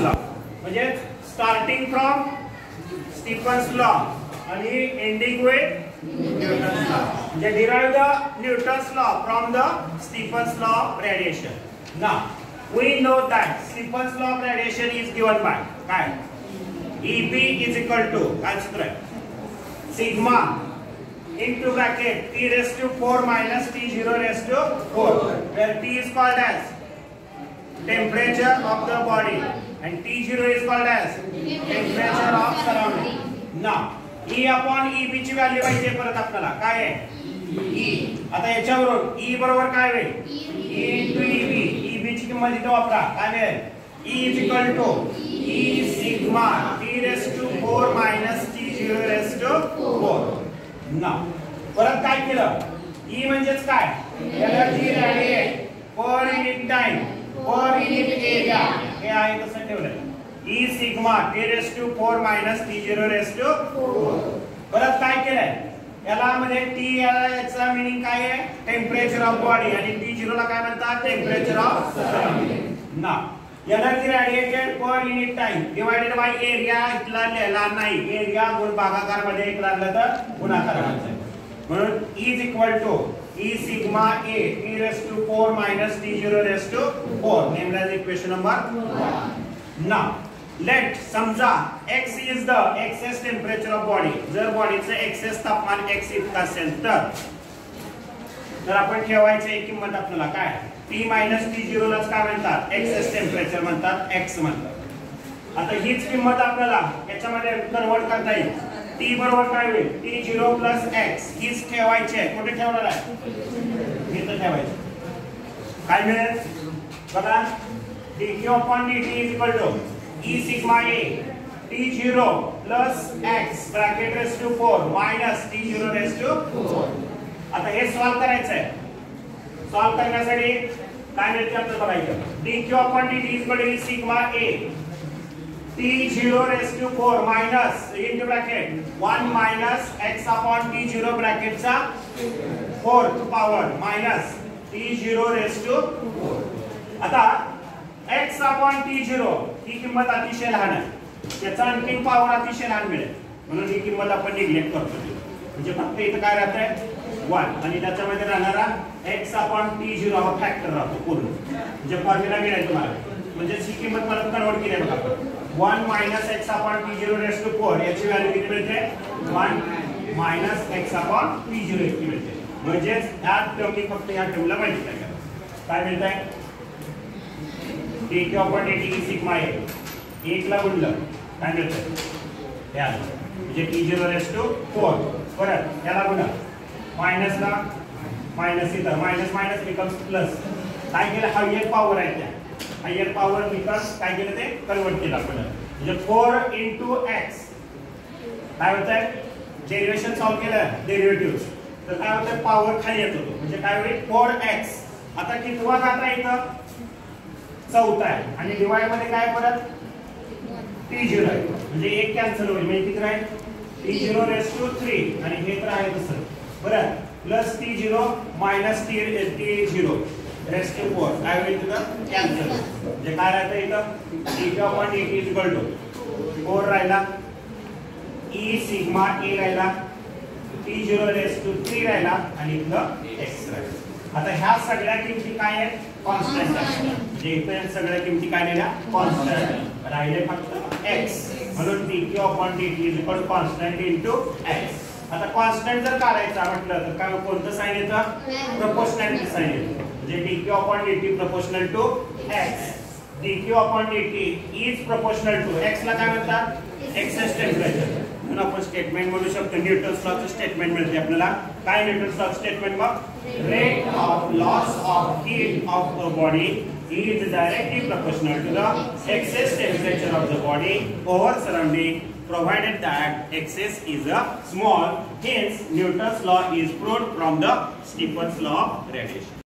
Law म्हणजे starting from Stefan's law आणि ending with Newton's law म्हणजे derive the Newton's law from the Stefan's law of radiation. Now we know that Stefan's law of radiation is given by काय Eb is equal to काय सूत्र आहे sigma into bracket t raised to 4 minus t0 raised to 4 where t is called as temperature of the body and t0 is called as temperature of surrounding. Now E upon Eb ची value पाहिजे परत आपल्याला काय आहे E. आता याच्यावरून E बरोबर काय होईल E into Eb. Eb ची किंमत इथे वापरा काय मिळेल E is equal to E sigma t raised to 4 minus t0 raised to 4. Now परत काय केलं E म्हणजेच काय energy radiate per unit time per unit area हे आहे तसं ठेवलं E sigma t raised to 4 minus t0 raised to 4. परत काय केलंय याला मध्ये T याचा मीनिंग काय आहे टेम्परेचर ऑफ बॉडी आणि t0 ला काय म्हणतात टेम्परेचर ऑफ सराउंडिंग. ना energy radiated per unit time divided by area इथला लिहिला नाही एरिया गुण भागाकार मध्ये एक लागलं तर गुणाकार करायचं म्हणून E is equal to E sigma A t raised to 4 minus t0 raised to 4 named as equation number 1. Now let समजा x is the excess temperature of body जर बॉडीचं excess तापमान x इतकं असेल तर आपण ठेवायचं एक किंमत आपल्याला काय t minus t0 लाच काय म्हणतात excess temperature म्हणतात x म्हणतात. आता हीच किंमत आपल्याला याच्यामध्ये कन्वर्ट करता येईल t बरोबर काय होईल t0 plus x हीच ठेवायची आहे कुठे ठेवणार आहे इथे ठेवायची काय मिळेल बघा dq upon dt is equal to E sigma A t0 plus x bracket raised to 4 minus t0 raised to 4. आता हे सॉल्व करायचं आहे सॉल्व करण्यासाठी काय मिळते आपल्याला बघायचं dq upon dt is equal to E sigma A t0 raised to 4 minus into bracket 1 minus x upon t0 bracket चा 4th power minus t0 raised to 4. आता x upon t0 ही किंमत अतिशय लहान आहे त्याचा आणखी पॉवर अतिशय लहान मिळेल म्हणून ही किंमत आपण निग्लेक्ट करतो म्हणजे फक्त इथे काय राहतंय 1 आणि त्याच्यामध्ये राहणारा x upon t0 हा फॅक्टर राहतो पूर्ण म्हणजे फॉर्म्युला मिळेल तुम्हाला म्हणजे ही किंमत परत कन्वर्ट केली बघा आपण 1 minus x upon t0 raised to 4 याची व्हॅल्यू किती मिळते 1 minus x upon t0 इतकी मिळते म्हणजे ह्या टर्मनी फक्त ह्या टर्मला मल्टिप्लाय करा काय मिळतंय dq upon dt E sigma A 1 ला गुणलं काय मिळतं हे आलं म्हणजे t0 raised to 4 परत याला गुणा मायनस ला मायनस इथं मायनस मायनस बिकम्स प्लस काय केलं हायर पॉवर आहे त्या हायर पॉवर बिकम्स काय केलं ते कन्वर्ट केलं आपण म्हणजे 4 into x काय होतंय डेरिव्हेशन सॉल्व केलं डेरिव्हेटिव्हज तर काय होतंय पॉवर खाली येत होतो म्हणजे काय होईल 4x आता कितवा घात आहे इथं चौथा आहे आणि डिवाइड मध्ये काय परत t0 आहे म्हणजे एक कॅन्सल होईल म्हणजे किती राहील t0 raised to 3 आणि हे तर आहे तसं बरं plus t0 minus t0 raised to 4 काय होईल तिथं कॅन्सल म्हणजे काय राहतं इथं dq upon dt is equal to 4 राहिला E sigma A राहिला t0 raised to 3 राहिला आणि इथं x राहिला. आता ह्या सगळ्या किमती काय आहेत कॉन्स्टंट आहेत म्हणजे इथे सगळ्या किमती काय दिल्या कॉन्स्टंट राहिले फक्त x म्हणून dq upon dt is equal to constant into x. आता कॉन्स्टंट जर काढायचा म्हटलं तर काय कोणतं साइन येतं प्रोपोर्शनॅलिटी साइन येतं म्हणजे dq upon dt proportional to x dq upon dt is proportional to x ला काय म्हणतात excess temperature म्हणून आपण स्टेटमेंट म्हणू शकतो न्यूटन्स लॉ चं स्टेटमेंट मिळते आपल्याला काय न्यूटन्स लॉ चं स्टेटमेंट मग rate of loss of heat of the body is directly proportional to the excess temperature of the body over surrounding provided that excess is a small. Hence Newton's law is proved from the Stefan's law of radiation.